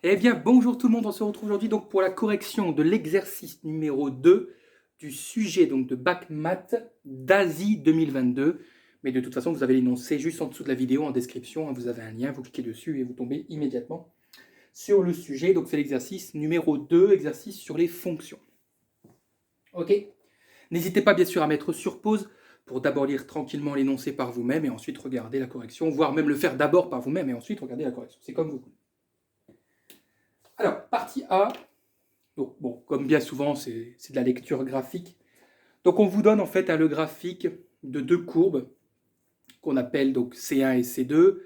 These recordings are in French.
Eh bien, bonjour tout le monde, on se retrouve aujourd'hui donc pour la correction de l'exercice numéro 2 du sujet donc de Bac Maths d'Asie 2022. Mais de toute façon, vous avez l'énoncé juste en dessous de la vidéo en description, hein, vous avez un lien, vous cliquez dessus et vous tombez immédiatement sur le sujet. Donc c'est l'exercice numéro 2, exercice sur les fonctions. Ok. N'hésitez pas bien sûr à mettre sur pause pour d'abord lire tranquillement l'énoncé par vous-même et ensuite regarder la correction, voire même le faire d'abord par vous-même et ensuite regarder la correction. C'est comme vous voulez. Alors, partie A. Donc, bon, comme bien souvent, c'est de la lecture graphique. Donc, on vous donne en fait le graphique de deux courbes qu'on appelle donc C1 et C2.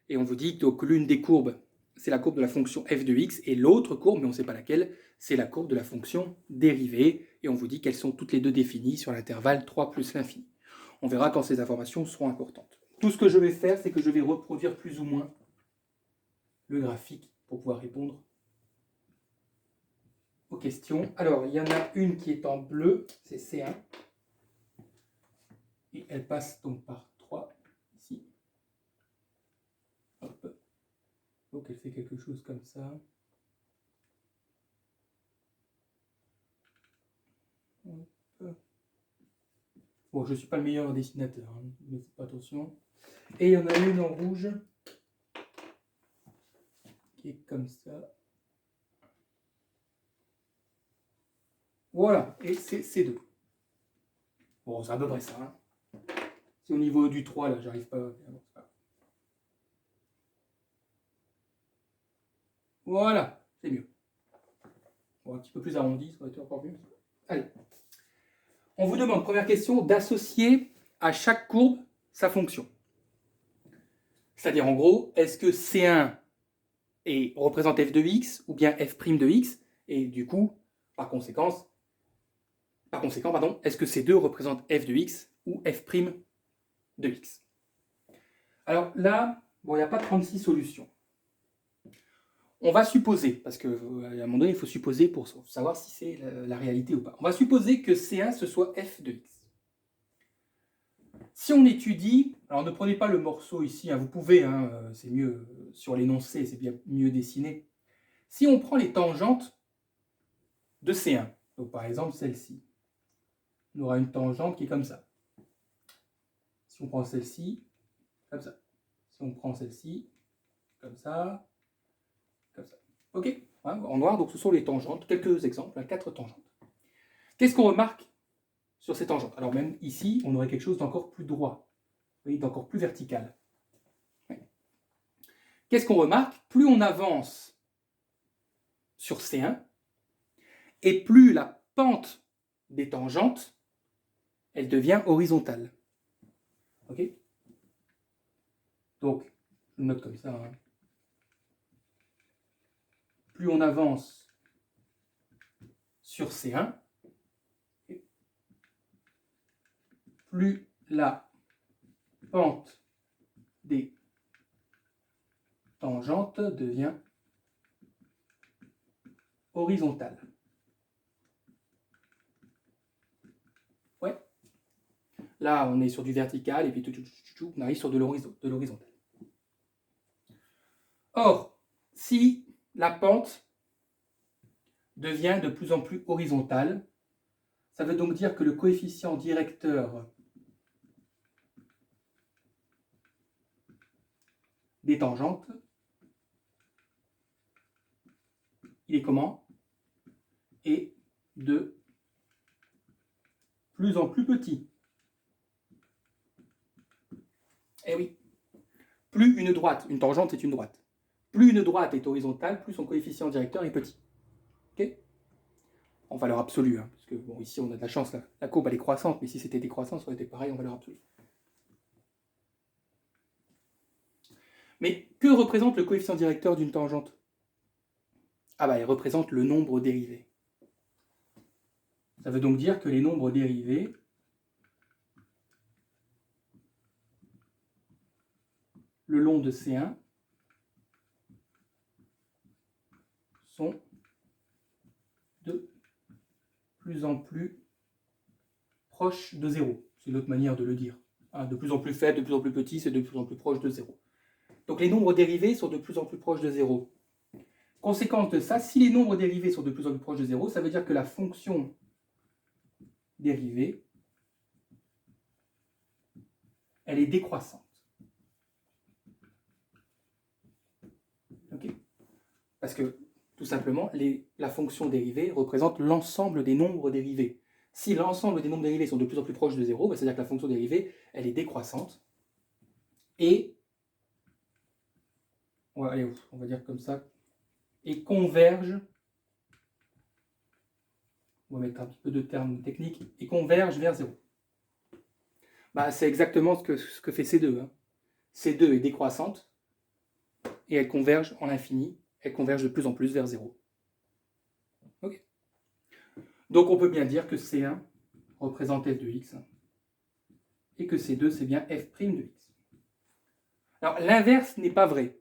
Et on vous dit que l'une des courbes, c'est la courbe de la fonction f de x, et l'autre courbe, mais on ne sait pas laquelle, c'est la courbe de la fonction dérivée. Et on vous dit qu'elles sont toutes les deux définies sur l'intervalle 3 plus l'infini. On verra quand ces informations seront importantes. Tout ce que je vais faire, c'est que je vais reproduire plus ou moins le graphique pour pouvoir répondre aux questions. Alors, il y en a une qui est en bleu, c'est C1. Et elle passe donc par 3, ici. Hop. Donc, elle fait quelque chose comme ça. Hop. Bon, je ne suis pas le meilleur dessinateur, hein, mais faites pas attention. Et il y en a une en rouge, qui est comme ça. Voilà, et c'est C2. Bon, c'est à peu près ça. Hein. C'est au niveau du 3, là, j'arrive pas à... Voilà, c'est mieux. Bon, un petit peu plus arrondi, ça aurait été encore mieux. Allez. On vous demande, première question, d'associer à chaque courbe sa fonction. C'est-à-dire, en gros, est-ce que C1 représente f de x ou bien f' de x? Et du coup, par conséquent, est-ce que C2 représente f de x ou f' de x? Alors là, bon, il n'y a pas 36 solutions. On va supposer, parce qu'à un moment donné, il faut supposer pour savoir si c'est la réalité ou pas. On va supposer que C1, ce soit f de x. Si on étudie, alors ne prenez pas le morceau ici, hein, vous pouvez, hein, c'est mieux sur l'énoncé, c'est bien mieux dessiné. Si on prend les tangentes de C1, donc par exemple celle-ci, on aura une tangente qui est comme ça. Si on prend celle-ci, comme ça. Si on prend celle-ci, comme ça, comme ça. Ok, hein, en noir, donc ce sont les tangentes, quelques exemples, 4 tangentes. Qu'est-ce qu'on remarque sur ces tangentes? Alors même ici, on aurait quelque chose d'encore plus droit, d'encore plus vertical. Qu'est-ce qu'on remarque? Plus on avance sur C1, et plus la pente des tangentes, elle devient horizontale. Ok? Donc, je note comme ça. Hein. Plus on avance sur C1, plus la pente des tangentes devient horizontale. Ouais. Là, on est sur du vertical et puis on arrive sur de l'horizontal. Or, si la pente devient de plus en plus horizontale, ça veut donc dire que le coefficient directeur des tangentes, il est comment? Est de plus en plus petit. Eh oui. Plus une droite, une tangente c'est une droite. Plus une droite est horizontale, plus son coefficient directeur est petit. Ok? En valeur absolue, hein, parce que bon, ici on a de la chance, la courbe elle est croissante, mais si c'était décroissant, ça aurait été pareil en valeur absolue. Mais que représente le coefficient directeur d'une tangente? Ah bah, il représente le nombre dérivé. Ça veut donc dire que les nombres dérivés le long de C1 sont de plus en plus proches de 0. C'est l'autre manière de le dire. De plus en plus faible, de plus en plus petit, c'est de plus en plus proche de 0. Donc les nombres dérivés sont de plus en plus proches de 0. Conséquence de ça, si les nombres dérivés sont de plus en plus proches de 0, ça veut dire que la fonction dérivée, elle est décroissante. Okay, parce que, tout simplement, la fonction dérivée représente l'ensemble des nombres dérivés. Si l'ensemble des nombres dérivés sont de plus en plus proches de 0, c'est-à-dire que la fonction dérivée, elle est décroissante. Et, on va dire comme ça, et converge, on va mettre un petit peu de termes techniques, et converge vers 0. Bah, c'est exactement ce que fait C2. Hein. C2 est décroissante, et elle converge en l'infini, elle converge de plus en plus vers 0. Okay. Donc on peut bien dire que C1 représente f de x, et que C2 c'est bien f' de x. Alors l'inverse n'est pas vrai.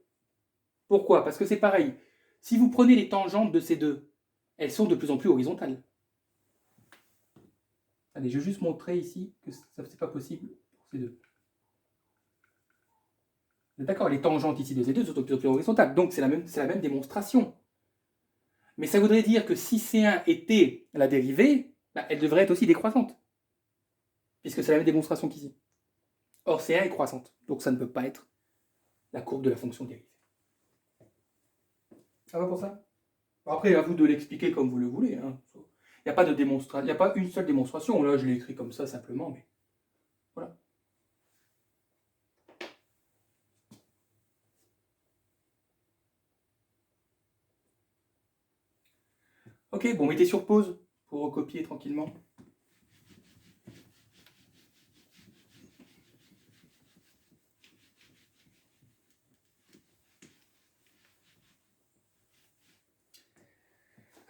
Pourquoi? Parce que c'est pareil. Si vous prenez les tangentes de C2, elles sont de plus en plus horizontales. Allez, je vais juste montrer ici que ça c'est pas possible pour C2. D'accord, les tangentes ici de C2 sont de plus en plus horizontales, donc c'est la même démonstration. Mais ça voudrait dire que si C1 était la dérivée, bah, elle devrait être aussi décroissante, puisque c'est la même démonstration qu'ici. Or, C1 est croissante, donc ça ne peut pas être la courbe de la fonction dérivée. Ça va pour ça? Après, à vous de l'expliquer comme vous le voulez. Hein. Il n'y a pas de démonstration, il n'y a pas une seule démonstration. Là, je l'ai écrit comme ça simplement, mais voilà. Ok, bon, mettez sur pause pour recopier tranquillement.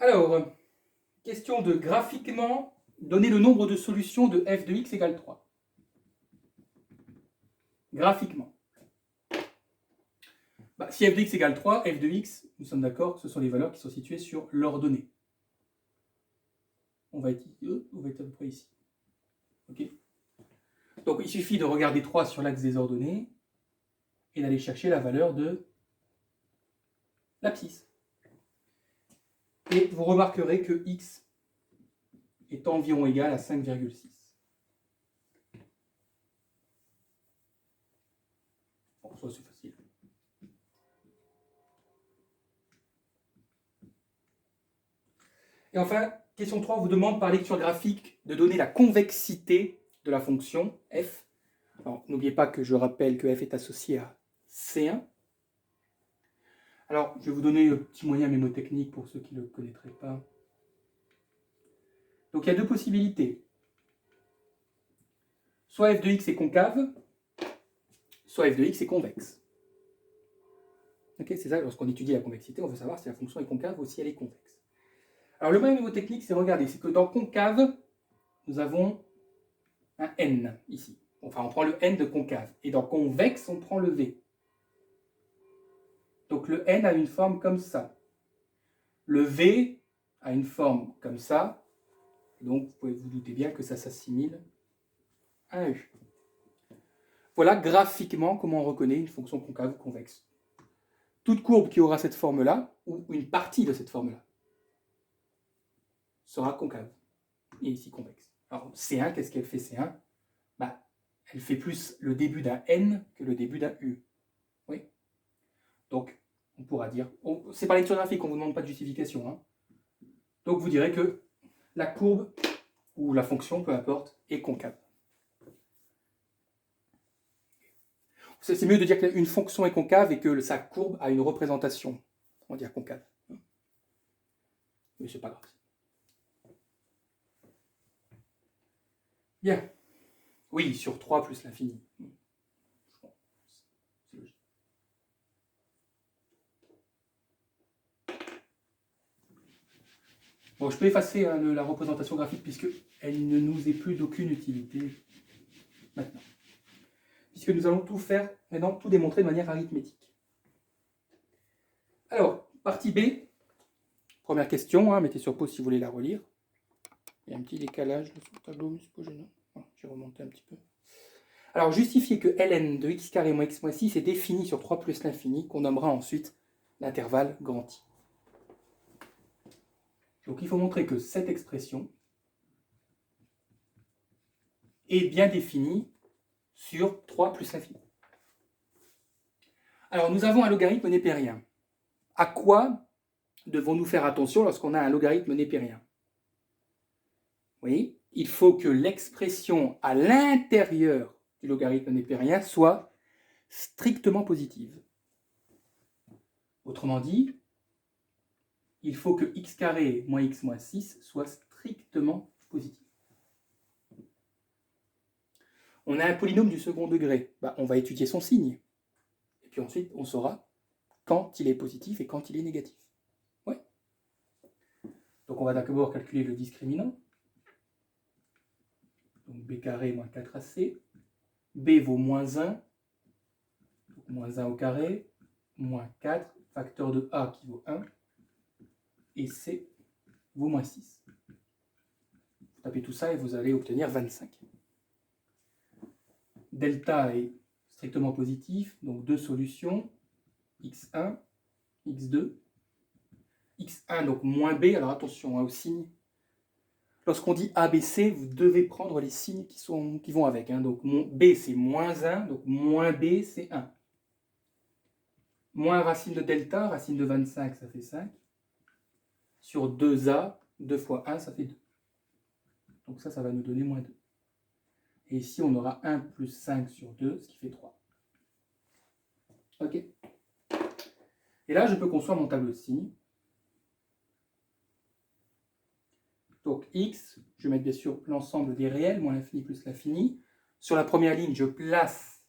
Alors, question de graphiquement donner le nombre de solutions de f de x égale 3. Graphiquement. Bah, si f de x égale 3, f de x, nous sommes d'accord, ce sont les valeurs qui sont situées sur l'ordonnée. On va être à peu près ici. Ok. Donc il suffit de regarder 3 sur l'axe des ordonnées et d'aller chercher la valeur de l'abscisse. Et vous remarquerez que x est environ égal à 5,6. Bon, ça c'est facile. Et enfin, question 3 vous demande par lecture graphique de donner la convexité de la fonction f. Alors, n'oubliez pas que je rappelle que f est associé à C1. Alors, je vais vous donner un petit moyen mémotechnique pour ceux qui ne le connaîtraient pas. Donc, il y a deux possibilités. Soit f de x est concave, soit f de x est convexe. Okay, c'est ça, lorsqu'on étudie la convexité, on veut savoir si la fonction est concave ou si elle est convexe. Alors, le moyen mémotechnique, c'est regarder, c'est que dans concave, nous avons un n ici. Enfin, on prend le n de concave. Et dans convexe, on prend le v. Donc, le n a une forme comme ça. Le v a une forme comme ça. Donc, vous pouvez vous douter bien que ça s'assimile à un u. Voilà graphiquement comment on reconnaît une fonction concave ou convexe. Toute courbe qui aura cette forme-là, ou une partie de cette forme-là, sera concave. Et ici convexe. Alors, C1, qu'est-ce qu'elle fait C1? Bah, elle fait plus le début d'un n que le début d'un u. Oui. Donc, on pourra dire... c'est par lecture graphique, on ne vous demande pas de justification. Hein. Donc, vous direz que la courbe, ou la fonction, peu importe, est concave. C'est mieux de dire qu'une fonction est concave et que sa courbe a une représentation. On va dire concave. Mais c'est pas grave. Bien. Oui, sur 3 plus l'infini. C'est logique. Bon, je peux effacer la représentation graphique puisqu'elle ne nous est plus d'aucune utilité maintenant. Puisque nous allons tout faire, maintenant, tout démontrer de manière arithmétique. Alors, partie B, première question, hein, mettez sur pause si vous voulez la relire. Il y a un petit décalage sur le tableau, mais c'est pas gênant. Je vais remonter un petit peu. Alors, justifier que ln de x carré moins x moins 6 est défini sur 3 plus l'infini, qu'on nommera ensuite l'intervalle grand I. Donc il faut montrer que cette expression est bien définie sur 3 plus l'infini. Alors nous avons un logarithme népérien. À quoi devons-nous faire attention lorsqu'on a un logarithme népérien? Oui, il faut que l'expression à l'intérieur du logarithme népérien soit strictement positive. Autrement dit, il faut que x carré moins x moins 6 soit strictement positif. On a un polynôme du second degré. On va étudier son signe. Et puis ensuite, on saura quand il est positif et quand il est négatif. Ouais. Donc on va d'abord calculer le discriminant. Donc b carré moins 4ac. B vaut moins 1. Donc moins 1 au carré. Moins 4. Facteur de a qui vaut 1. Et c vaut moins 6. Vous tapez tout ça et vous allez obtenir 25. Delta est strictement positif, donc deux solutions, x1, x2, x1 donc moins b, alors attention au signe. Lorsqu'on dit ABC, vous devez prendre les signes qui vont avec. Donc b c'est moins 1, donc moins b c'est 1. Moins racine de delta, racine de 25 ça fait 5. Sur 2a, 2 fois 1 ça fait 2. Donc ça va nous donner moins 2. Et ici, on aura 1 plus 5 sur 2, ce qui fait 3. OK. Et là, je peux construire mon tableau de signes. Donc x, je vais mettre bien sûr l'ensemble des réels, moins l'infini plus l'infini. Sur la première ligne, je place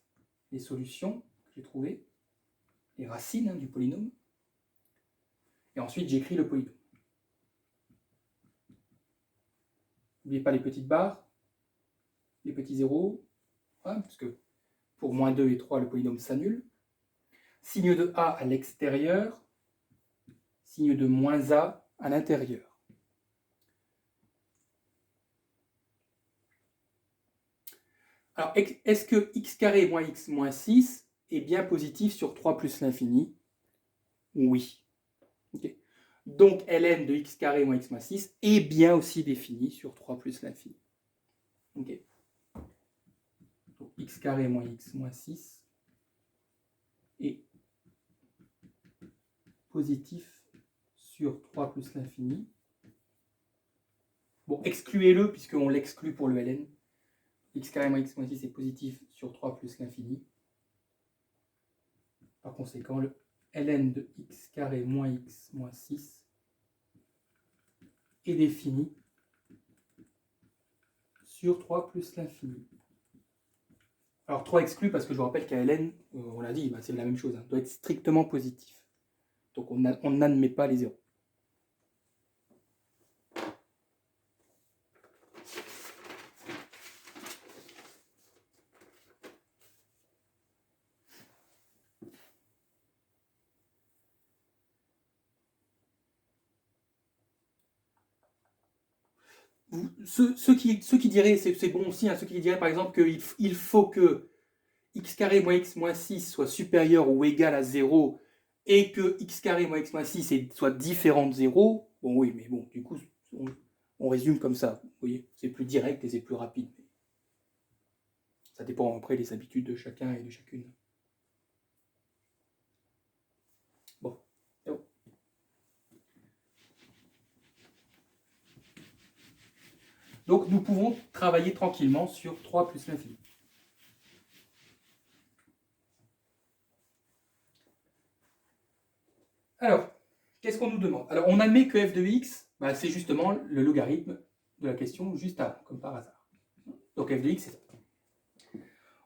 les solutions que j'ai trouvées, les racines du polynôme. Et ensuite, j'écris le polynôme. N'oubliez pas les petites barres, les petits zéros, parce que pour moins 2 et 3, le polynôme s'annule. Signe de a à l'extérieur, signe de moins a à l'intérieur. Alors, est-ce que x carré moins x moins 6 est bien positif sur 3 plus l'infini? Oui. Okay. Donc, ln de x carré moins x moins 6 est bien aussi défini sur 3 plus l'infini. Okay. Donc, x carré moins x moins 6 est positif sur 3 plus l'infini. Bon, excluez-le puisqu'on l'exclut pour le ln. X carré moins x moins 6 est positif sur 3 plus l'infini. Par conséquent, le ln de x carré moins x moins 6 est défini sur 3 plus l'infini. Alors 3 exclu parce que je vous rappelle qu'à ln, on l'a dit, c'est la même chose, doit être strictement positif. Donc on n'admet pas les zéros. Ceux qui diraient, c'est bon aussi, ceux qui diraient par exemple qu'il faut que x carré moins x moins 6 soit supérieur ou égal à 0 et que x carré moins x moins 6 soit différent de 0, bon oui, mais bon, du coup, on résume comme ça, vous voyez, c'est plus direct et c'est plus rapide. Ça dépend après des habitudes de chacun et de chacune. Bon. Donc nous pouvons travailler tranquillement sur 3 plus l'infini. Alors, qu'est-ce qu'on nous demande? Alors, on admet que f de x, c'est justement le logarithme de la question juste avant, comme par hasard. Donc f de x, c'est ça.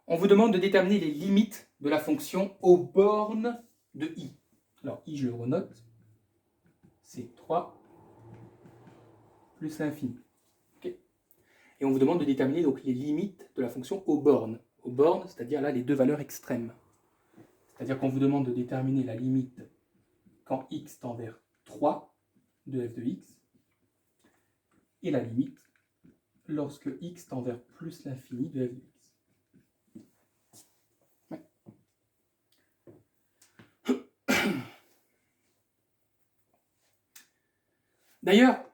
On vous demande de déterminer les limites de la fonction aux bornes de i. Alors, i, je le renote, c'est 3 plus l'infini. Okay. Et on vous demande de déterminer donc les limites de la fonction aux bornes. Aux bornes, c'est-à-dire là, les deux valeurs extrêmes. C'est-à-dire qu'on vous demande de déterminer la limite quand x tend vers 3 de f de x, et la limite lorsque x tend vers plus l'infini de f de x. Ouais. D'ailleurs,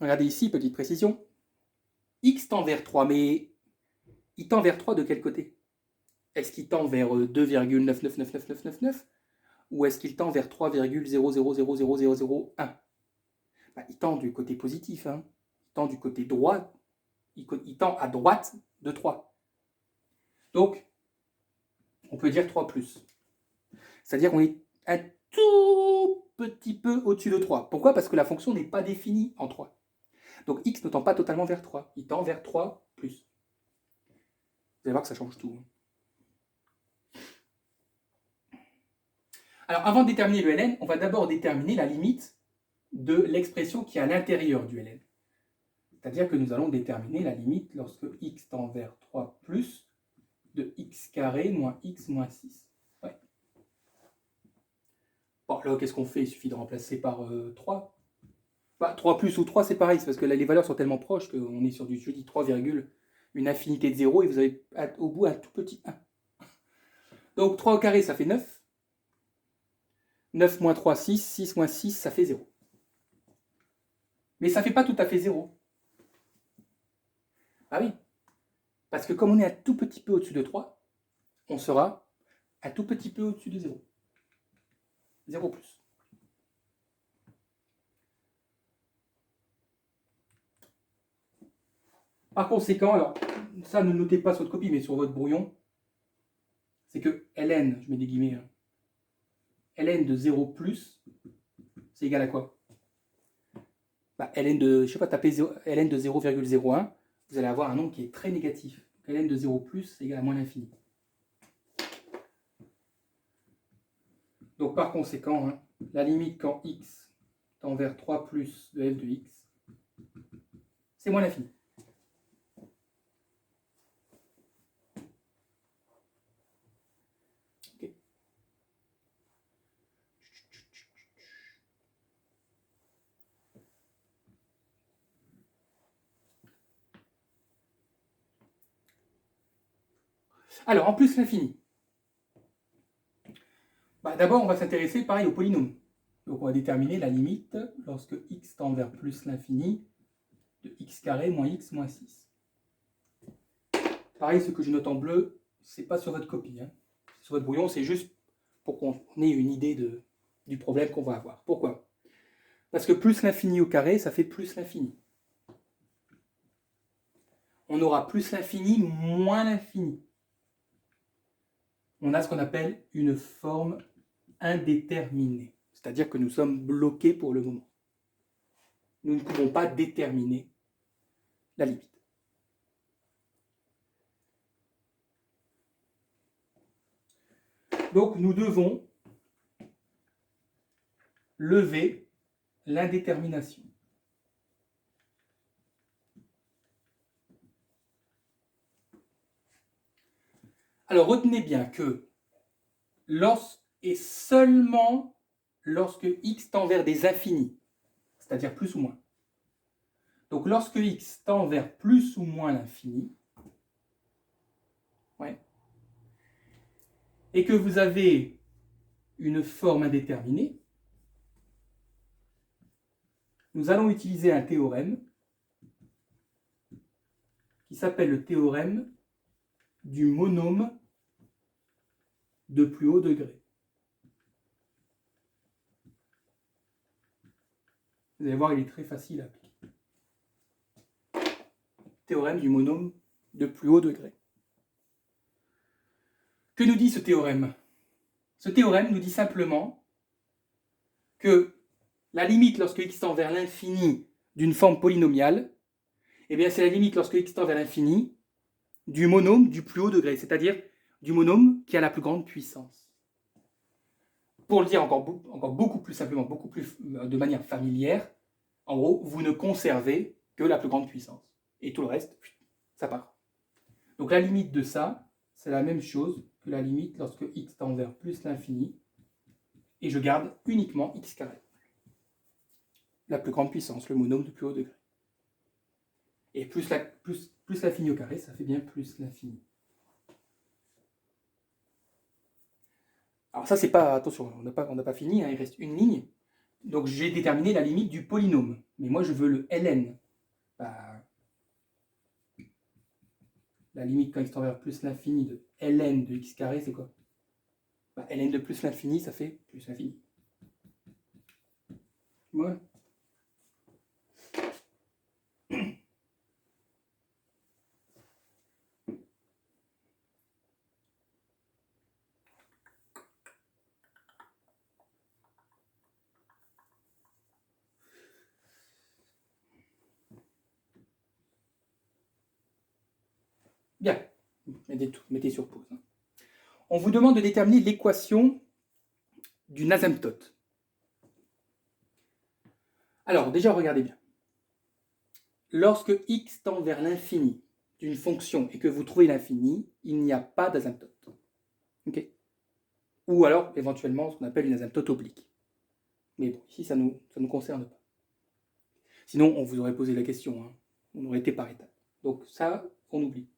Regardez ici, petite précision. X tend vers 3, mais il tend vers 3 de quel côté? Est-ce qu'il tend vers 2,999999 ou est-ce qu'il tend vers 3,00000001? Bah, il tend du côté positif, hein. Il tend du côté droit, il tend à droite de 3. Donc, on peut dire 3 plus. C'est-à-dire qu'on est un tout petit peu au-dessus de 3. Pourquoi? Parce que la fonction n'est pas définie en 3. Donc x ne tend pas totalement vers 3, il tend vers 3 plus. Vous allez voir que ça change tout. Alors, avant de déterminer le ln, on va d'abord déterminer la limite de l'expression qui est à l'intérieur du ln. C'est-à-dire que nous allons déterminer la limite lorsque x tend vers 3 plus de x carré moins x moins 6. Ouais. Bon, là, qu'est-ce qu'on fait? Il suffit de remplacer par 3. Bah, 3 plus ou 3, c'est pareil, c'est parce que là, les valeurs sont tellement proches qu'on est sur du, je dis 3, une infinité de 0 et vous avez au bout un tout petit 1. Donc 3 au carré, ça fait 9. 9 moins 3, 6. 6 moins 6, ça fait 0. Mais ça ne fait pas tout à fait 0. Ah oui. Parce que comme on est un tout petit peu au-dessus de 3, on sera un tout petit peu au-dessus de 0. 0 plus. Par conséquent, alors, ça ne notez pas sur votre copie, mais sur votre brouillon, c'est que ln, je mets des guillemets, hein, ln de 0 plus, c'est égal à quoi? Bah, ln de, je sais pas, tapez ln de 0,01, vous allez avoir un nombre qui est très négatif. Donc, ln de 0 plus, c'est égal à moins l'infini. Donc par conséquent, hein, la limite quand x tend vers 3 plus de f de x, c'est moins l'infini. Okay. Alors, en plus l'infini. Bah, d'abord, on va s'intéresser, pareil, au polynôme. Donc on va déterminer la limite lorsque x tend vers plus l'infini de x carré moins x moins 6. Pareil, ce que je note en bleu, c'est pas sur votre copie. Hein. Sur votre brouillon, c'est juste pour qu'on ait une idée du problème qu'on va avoir. Pourquoi? Parce que plus l'infini au carré, ça fait plus l'infini. On aura plus l'infini, moins l'infini. On a ce qu'on appelle une forme indéterminée. C'est-à-dire que nous sommes bloqués pour le moment. Nous ne pouvons pas déterminer la limite. Donc nous devons lever l'indétermination. Alors retenez bien que et seulement lorsque x tend vers des infinis, c'est-à-dire plus ou moins. Donc lorsque x tend vers plus ou moins l'infini, ouais, et que vous avez une forme indéterminée, nous allons utiliser un théorème qui s'appelle le théorème du monôme de plus haut degré. Vous allez voir, il est très facile à appliquer. Théorème du monôme de plus haut degré. Que nous dit ce théorème? Ce théorème nous dit simplement que la limite lorsque x tend vers l'infini d'une forme polynomiale, eh bien c'est la limite lorsque x tend vers l'infini du monôme du plus haut degré, c'est-à-dire du monôme qui a la plus grande puissance. Pour le dire encore beaucoup plus simplement, beaucoup plus de manière familière, en gros, vous ne conservez que la plus grande puissance. Et tout le reste, ça part. Donc la limite de ça, c'est la même chose que la limite lorsque x tend vers plus l'infini, et je garde uniquement x carré. La plus grande puissance, le monôme du plus haut degré. Et plus l'infini au carré, ça fait bien plus l'infini. Alors ça, c'est pas... Attention, on n'a pas fini, hein, il reste une ligne. Donc j'ai déterminé la limite du polynôme. Mais moi je veux le ln. Bah, la limite quand x tend vers plus l'infini de ln de x carré, c'est quoi? Bah, ln de plus l'infini, ça fait plus l'infini. Voilà. Bien, mettez sur pause. On vous demande de déterminer l'équation d'une asymptote. Alors, déjà, regardez bien. Lorsque x tend vers l'infini d'une fonction et que vous trouvez l'infini, il n'y a pas d'asymptote. Okay, ou alors, éventuellement, ce qu'on appelle une asymptote oblique. Mais bon, ici, ça nous concerne pas. Sinon, on vous aurait posé la question. Hein. On aurait été par étapes. Donc ça, on oublie.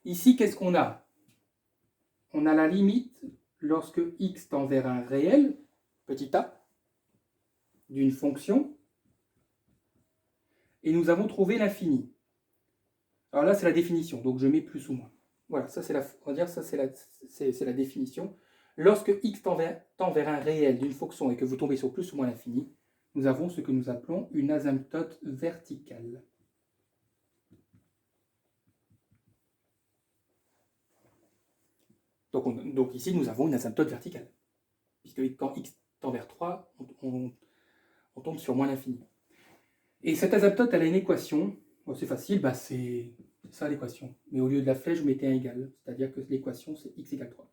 Ici, qu'est-ce qu'on a? On a la limite lorsque x tend vers un réel, petit a, d'une fonction, et nous avons trouvé l'infini. Alors là, c'est la définition, donc je mets plus ou moins. Voilà, ça c'est on va dire ça c'est la définition. Lorsque x tend vers un réel d'une fonction et que vous tombez sur plus ou moins l'infini, nous avons ce que nous appelons une asymptote verticale. Donc ici, nous avons une asymptote verticale. Puisque quand x tend vers 3, on tombe sur moins l'infini. Et cette asymptote, elle a une équation. Bon, c'est facile, bah c'est ça l'équation. Mais au lieu de la flèche, vous mettez un égal. C'est-à-dire que l'équation, c'est x égale 3.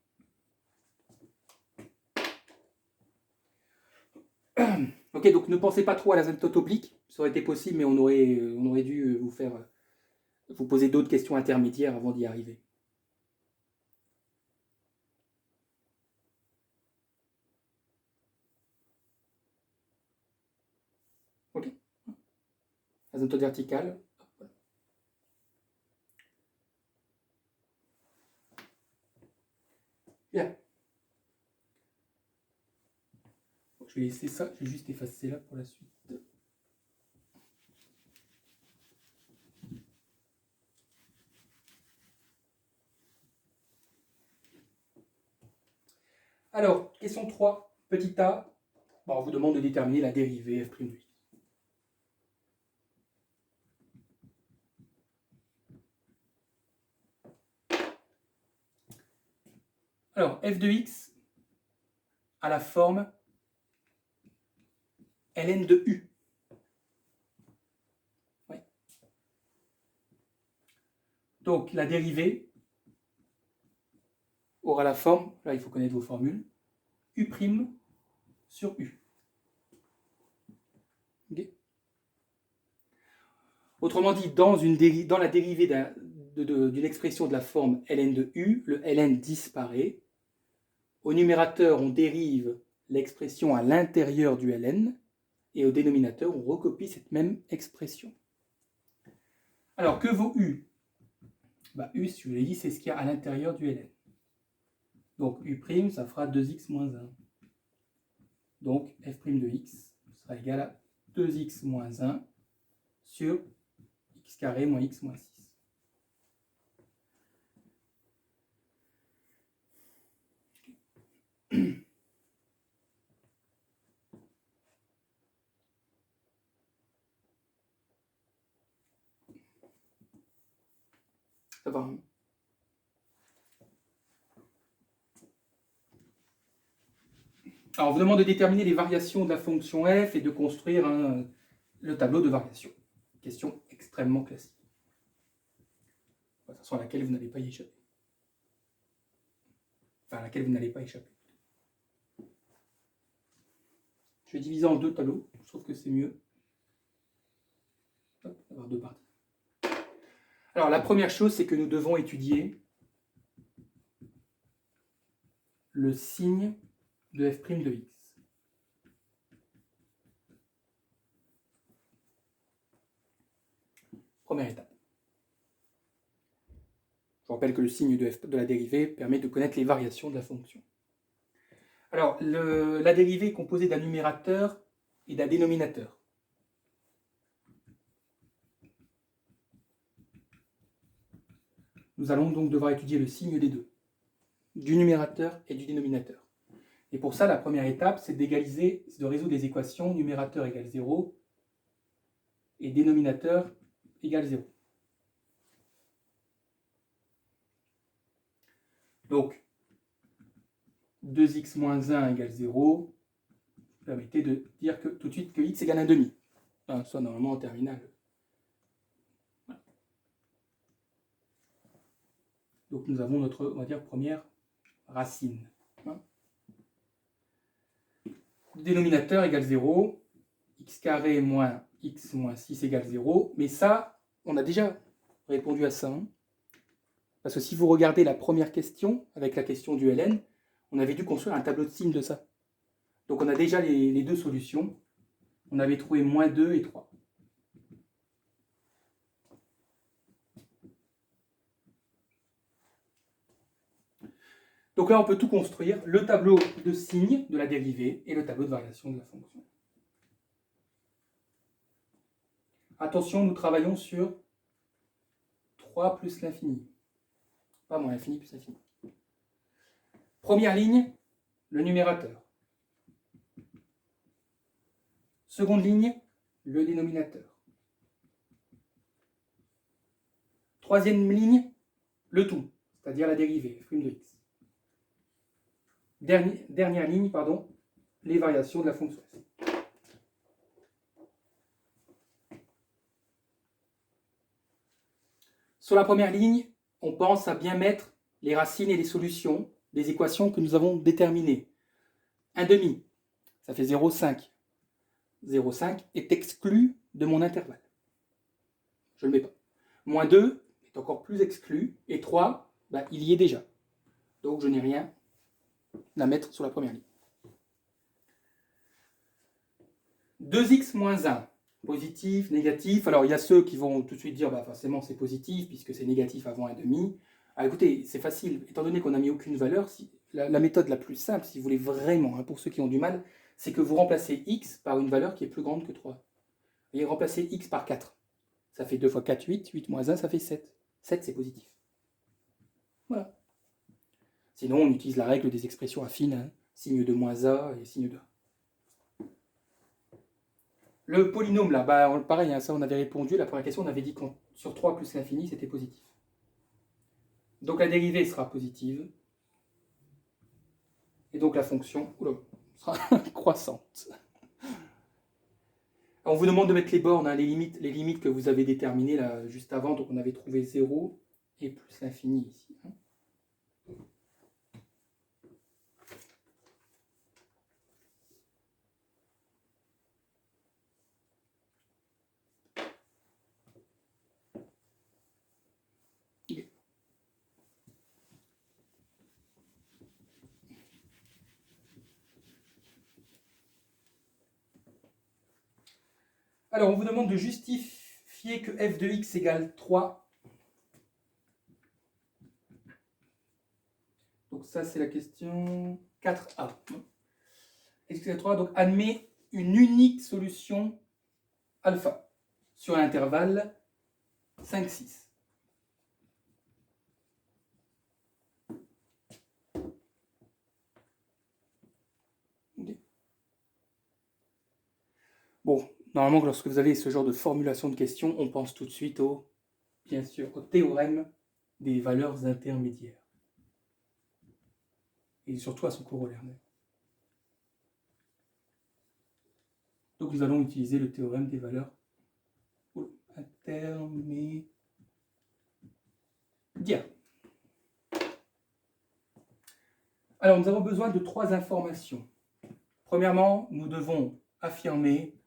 Ok, donc ne pensez pas trop à l'asymptote oblique. Ça aurait été possible, mais on aurait dû vous poser d'autres questions intermédiaires avant d'y arriver. Ok. Asymptote verticale. Bien. Bon, je vais laisser ça, je vais juste effacer là pour la suite. Alors, question 3, petit a. Bon, on vous demande de déterminer la dérivée f' de x. Alors, f de x a la forme ln de u. Ouais. Donc, la dérivée aura la forme, là il faut connaître vos formules, u' sur u. Okay. Autrement dit, dans la dérivée d'une expression de la forme ln de u, le ln disparaît. Au numérateur, on dérive l'expression à l'intérieur du ln, et au dénominateur, on recopie cette même expression. Alors, que vaut u? Bah, u, je vous l'ai dit, c'est ce qu'il y a à l'intérieur du ln. Donc, u', ça fera 2x moins 1. Donc, f' de x sera égal à 2x moins 1 sur x carré moins x moins 6. Ça va. Alors, on vous demande de déterminer les variations de la fonction f et de construire le tableau de variations. Question extrêmement classique. De toute façon, à laquelle vous n'allez pas y échapper. Enfin, à laquelle vous n'allez pas échapper. Je vais diviser en deux tableaux. Je trouve que c'est mieux. D'avoir deux parties. Alors, la première chose, c'est que nous devons étudier le signe de f' de x. Première étape. Je rappelle que le signe de la dérivée permet de connaître les variations de la fonction. Alors, la dérivée est composée d'un numérateur et d'un dénominateur. Nous allons donc devoir étudier le signe des deux, du numérateur et du dénominateur. Et pour ça, la première étape, c'est d'égaliser, c'est de résoudre les équations numérateur égale 0 et dénominateur égale 0. Donc, 2x moins 1 égale 0, permettez de dire que, tout de suite que x égale 1,5. Enfin, soit normalement en terminale. Voilà. Donc nous avons notre, on va dire, première racine. Le dénominateur égale 0, x carré moins x moins 6 égale 0, mais ça, on a déjà répondu à ça. Hein. Parce que si vous regardez la première question, avec la question du ln, on avait dû construire un tableau de signes de ça. Donc on a déjà les deux solutions. On avait trouvé moins 2 et 3. Donc là, on peut tout construire, le tableau de signes de la dérivée et le tableau de variation de la fonction. Attention, nous travaillons sur 3 plus l'infini. Pas moins l'infini plus l'infini. Première ligne, le numérateur. Seconde ligne, le dénominateur. Troisième ligne, le tout, c'est-à-dire la dérivée, f' de x. Dernière ligne, pardon, les variations de la fonction f. Sur la première ligne, on pense à bien mettre les racines et les solutions des équations que nous avons déterminées. 1,5, ça fait 0,5. 0,5 est exclu de mon intervalle. Je ne le mets pas. Moins 2 est encore plus exclu. Et 3, bah, il y est déjà. Donc je n'ai rien à mettre sur la première ligne. 2x moins 1, positif, négatif. Alors il y a ceux qui vont tout de suite dire bah, forcément c'est positif puisque c'est négatif avant 1,5. Ah, écoutez, c'est facile. Étant donné qu'on n'a mis aucune valeur, la méthode la plus simple, si vous voulez vraiment, hein, pour ceux qui ont du mal, c'est que vous remplacez x par une valeur qui est plus grande que 3. Et remplacez x par 4. Ça fait 2 fois 4, 8. 8 moins 1, ça fait 7. 7, c'est positif. Voilà. Sinon, on utilise la règle des expressions affines, hein, signe de moins a et signe de a. Le polynôme, là, bah, pareil, hein, ça on avait répondu. La première question, on avait dit que sur 3 plus l'infini, c'était positif. Donc la dérivée sera positive. Et donc la fonction sera croissante. On vous demande de mettre les bornes, hein, les limites que vous avez déterminées là, juste avant. Donc on avait trouvé 0 et plus l'infini ici. Hein. Alors, on vous demande de justifier que f de x égale 3. Donc ça, c'est la question 4a. X égale 3, donc admet une unique solution alpha sur un intervalle 5, 6. Okay. Bon, normalement, lorsque vous avez ce genre de formulation de questions, on pense tout de suite bien sûr, au théorème des valeurs intermédiaires. Et surtout à son corollaire. Donc nous allons utiliser le théorème des valeurs intermédiaires. Alors nous avons besoin de 3 informations. Premièrement, nous devons affirmer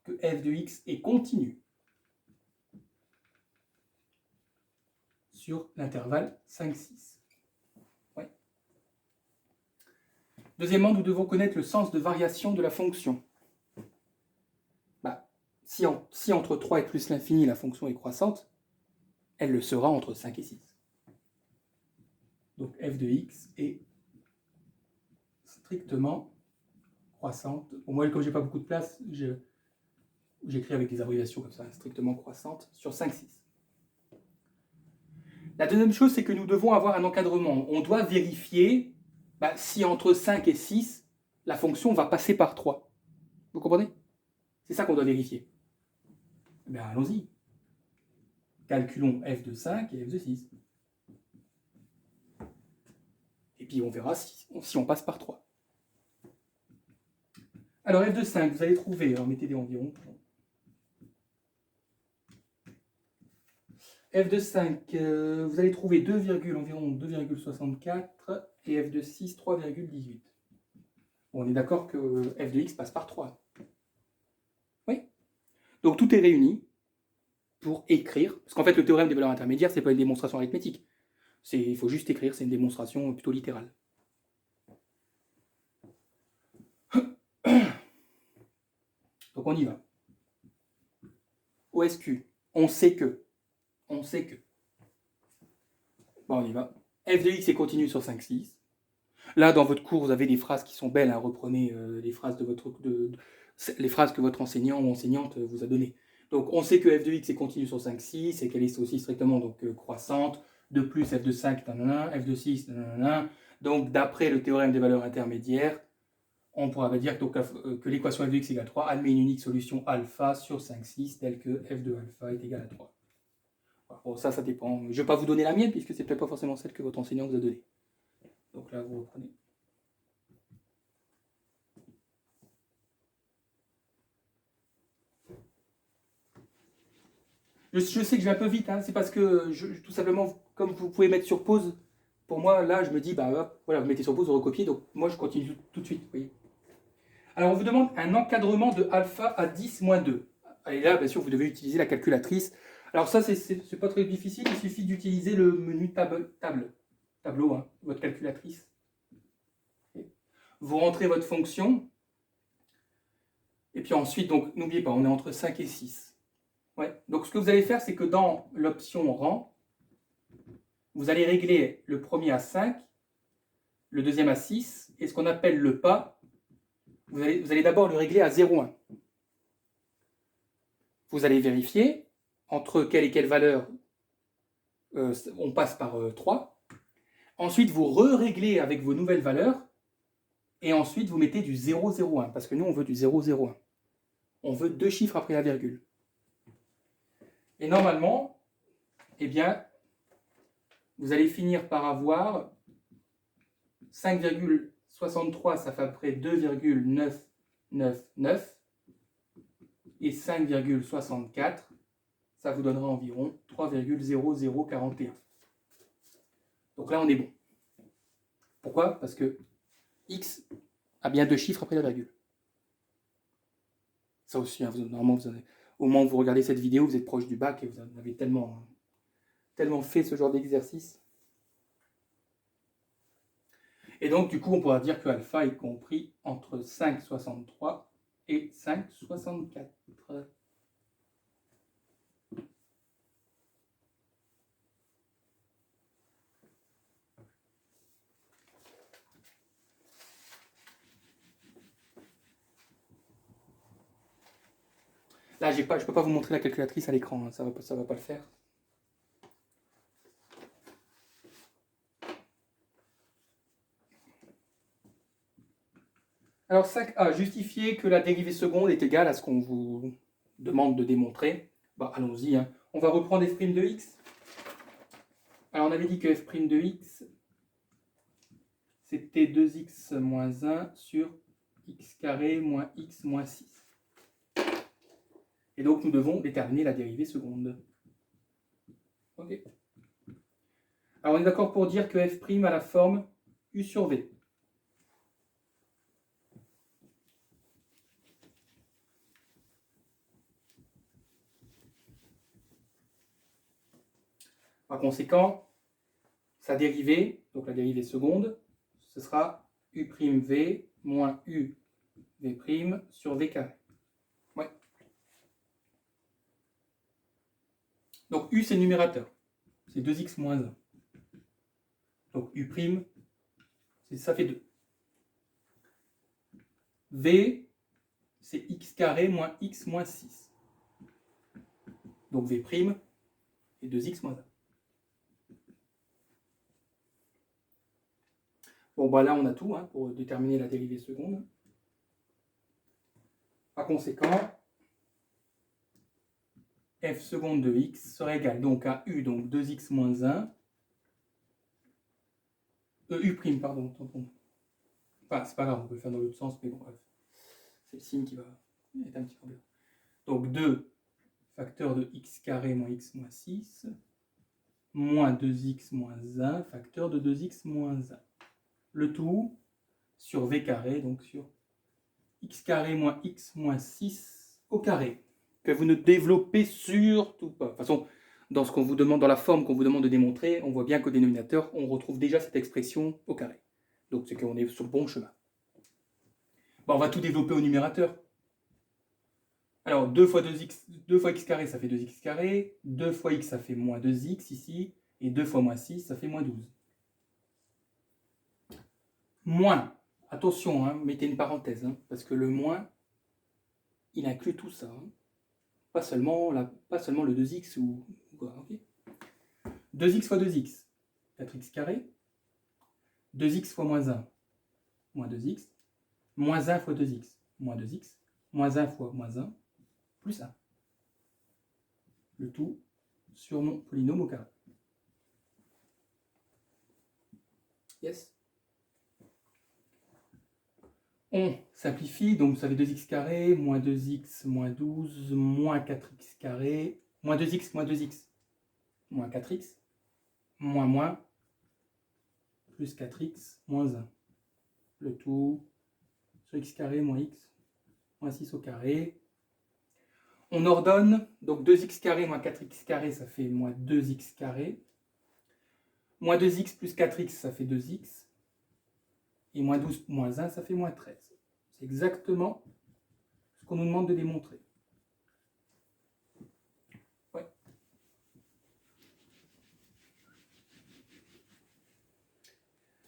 que f de x est continu sur l'intervalle 5, 6. Ouais. Deuxièmement, nous devons connaître le sens de variation de la fonction. Bah, si entre 3 et plus l'infini, la fonction est croissante, elle le sera entre 5 et 6. Donc f de x est strictement croissante. Bon, moi, comme j'ai pas beaucoup de place, j'écris avec des abréviations comme ça, strictement croissante, sur 5, 6. La deuxième chose, c'est que nous devons avoir un encadrement. On doit vérifier si entre 5 et 6, la fonction va passer par 3. Vous comprenez? C'est ça qu'on doit vérifier. Ben, allons-y. Calculons f de 5 et f de 6. Et puis on verra si on passe par 3. Alors f de 5, vous allez trouver, alors mettez des environs. F de 5, vous allez trouver environ 2,64 et f de 6, 3,18. Bon, on est d'accord que f de x passe par 3. Oui. Donc tout est réuni pour écrire, parce qu'en fait le théorème des valeurs intermédiaires, c'est pas une démonstration arithmétique. Il faut juste écrire, c'est une démonstration plutôt littérale. Donc on y va. OSQ, on sait que. Bon, on y va. F de x est continu sur 5, 6. Là, dans votre cours, vous avez des phrases qui sont belles. Hein. Reprenez les phrases les phrases que votre enseignant ou enseignante vous a données. Donc, on sait que f de x est continu sur 5, 6 et qu'elle est aussi strictement croissante. De plus, f de 5, nanana, f de 6, nanana. Donc, d'après le théorème des valeurs intermédiaires, on pourra dire que l'équation f de x égale 3 admet une unique solution alpha sur 5, 6 telle que f de alpha est égal à 3. Bon, ça dépend. Je ne vais pas vous donner la mienne puisque c'est peut-être pas forcément celle que votre enseignant vous a donnée. Donc là, vous reprenez. Je sais que je vais un peu vite, hein, c'est parce que tout simplement, comme vous pouvez mettre sur pause, pour moi, là, je me dis, voilà, vous mettez sur pause, vous recopiez, donc moi, je continue tout de suite. Vous voyez. Alors, on vous demande un encadrement de alpha à 10 moins 2. Et là, bien sûr, vous devez utiliser la calculatrice. Alors ça, c'est pas très difficile, il suffit d'utiliser le menu tableau, hein, votre calculatrice. Vous rentrez votre fonction, et puis ensuite, donc n'oubliez pas, on est entre 5 et 6. Ouais. Donc ce que vous allez faire, c'est que dans l'option rang, vous allez régler le premier à 5, le deuxième à 6, et ce qu'on appelle le pas, vous allez d'abord le régler à 0,1. Vous allez vérifier entre quelle et quelle valeur on passe par 3. Ensuite, vous re-réglez avec vos nouvelles valeurs, et ensuite vous mettez du 0,01, parce que nous on veut du 0,01. On veut 2 chiffres après la virgule. Et normalement, eh bien, vous allez finir par avoir 5,63, ça fait à peu près 2,999. Et 5,64, ça vous donnera environ 3,0041. Donc là, on est bon. Pourquoi? Parce que x a bien 2 chiffres après la virgule. Ça aussi, hein, normalement, au moment où vous regardez cette vidéo, vous êtes proche du bac et vous en avez tellement fait ce genre d'exercice. Et donc, du coup, on pourra dire que alpha est compris entre 5,63 et 5,64. Là, je ne peux pas vous montrer la calculatrice à l'écran, hein, ça va pas le faire. Alors 5a, justifier que la dérivée seconde est égale à ce qu'on vous demande de démontrer. Allons-y, hein. On va reprendre f' de x. Alors on avait dit que f' de x, c'était 2x moins 1 sur x carré moins x moins 6. Et donc nous devons déterminer la dérivée seconde. Ok. Alors on est d'accord pour dire que f' a la forme u sur v. Par conséquent, sa dérivée, donc la dérivée seconde, ce sera u'v moins uv' sur v carré. Ouais. Donc u c'est numérateur, c'est 2x moins 1. Donc u', ça fait 2. V, c'est x carré moins x moins 6. Donc V' est 2x moins 1. Bon, bah là, on a tout hein, pour déterminer la dérivée seconde. Par conséquent, f seconde de x serait égal donc à u, donc 2x moins 1, u', pardon. Enfin, c'est pas grave, on peut le faire dans l'autre sens, mais bon, bref. C'est le signe qui va être un petit peu embêtant. Donc 2 facteur de x carré moins x moins 6, moins 2x moins 1 facteur de 2x moins 1. Le tout sur v carré, donc sur x carré moins x moins 6 au carré, que vous ne développez surtout pas. De toute façon, dans ce qu'on vous demande, dans la forme qu'on vous demande de démontrer, on voit bien qu'au dénominateur, on retrouve déjà cette expression au carré. Donc c'est qu'on est sur le bon chemin. Bon, on va tout développer au numérateur. Alors 2 fois x carré, ça fait 2x carré, 2 fois x, ça fait moins 2x ici, et 2 fois moins 6, ça fait moins 12. Moins, attention, hein, mettez une parenthèse, hein, parce que le moins, il inclut tout ça. Hein. Pas seulement le 2x ou quoi, ok. 2x fois 2x, 4x carré. 2x fois moins 1, moins 2x. Moins 1 fois 2x, moins 2x. Moins 1 fois moins 1, plus 1. Le tout sur mon polynôme au carré. Yes. On simplifie, donc ça fait 2x carré, moins 2x, moins 12, moins 4x carré, moins 2x, moins 4x, moins, plus 4x, moins 1. Le tout sur x carré, moins x, moins 6 au carré. On ordonne, donc 2x carré moins 4x carré, ça fait moins 2x carré. Moins 2x plus 4x, ça fait 2x. Et moins 12 moins 1, ça fait moins 13. C'est exactement ce qu'on nous demande de démontrer. Ouais.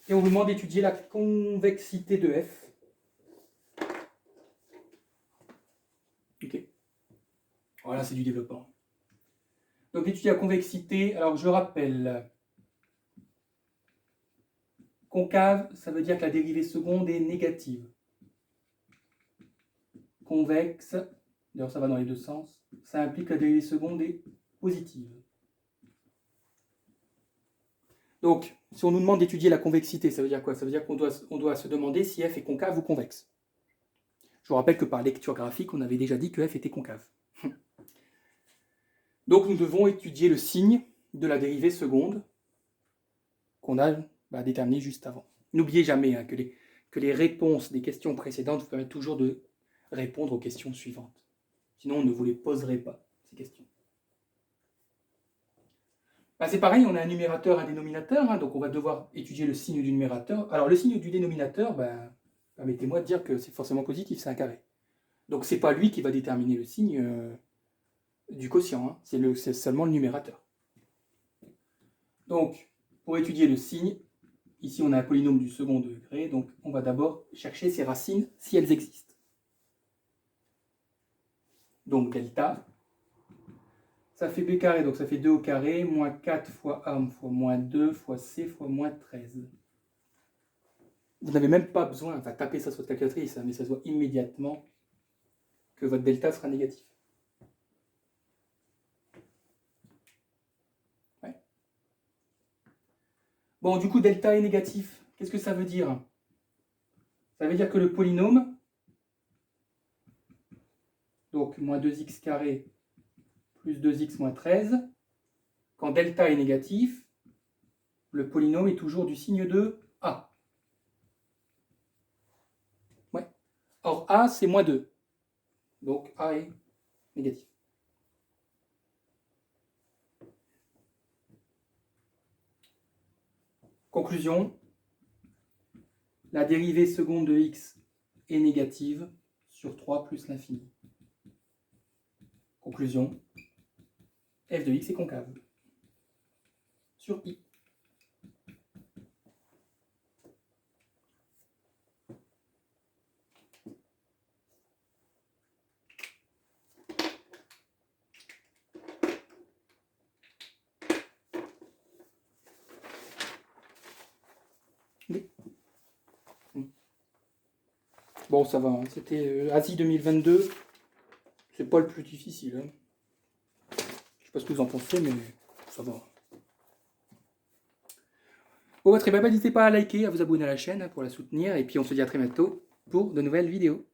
Et on vous demande d'étudier la convexité de f. Ok. Voilà, c'est du développement. Donc étudier la convexité, alors je rappelle, concave, ça veut dire que la dérivée seconde est négative. Convexe, d'ailleurs ça va dans les deux sens, ça implique que la dérivée seconde est positive. Donc, si on nous demande d'étudier la convexité, ça veut dire quoi? Ça veut dire qu'on doit se demander si f est concave ou convexe. Je vous rappelle que par lecture graphique, on avait déjà dit que f était concave. Donc nous devons étudier le signe de la dérivée seconde qu'on a déterminé juste avant. N'oubliez jamais hein, que les réponses des questions précédentes vous permettent toujours de répondre aux questions suivantes. Sinon, on ne vous les poserait pas, ces questions. C'est pareil, on a un numérateur, un dénominateur, hein, donc on va devoir étudier le signe du numérateur. Alors le signe du dénominateur, permettez-moi de dire que c'est forcément positif, c'est un carré. Donc c'est pas lui qui va déterminer le signe du quotient, hein, c'est seulement le numérateur. Donc, pour étudier le signe, ici on a un polynôme du second degré, donc on va d'abord chercher ses racines si elles existent. Donc delta, ça fait b carré, donc ça fait 2 au carré, moins 4 fois a fois moins 2 fois c fois moins 13. Vous n'avez même pas besoin, enfin tapez ça sur votre calculatrice, mais ça se voit immédiatement que votre delta sera négatif. Ouais. Bon, du coup, delta est négatif. Qu'est-ce que ça veut dire? Ça veut dire que le polynôme, donc moins 2x carré plus 2x moins 13, quand delta est négatif, le polynôme est toujours du signe de a. Ouais. Or, a, c'est moins 2. Donc, a est négatif. Conclusion, la dérivée seconde de x est négative sur 3 plus l'infini. Conclusion, f de x est concave sur i. Bon, ça va, hein. C'était Asie 2022. C'est pas le plus difficile. Hein. Je sais pas ce que vous en pensez, mais ça va. Bon, très bien, n'hésitez pas à liker, à vous abonner à la chaîne pour la soutenir. Et puis on se dit à très bientôt pour de nouvelles vidéos.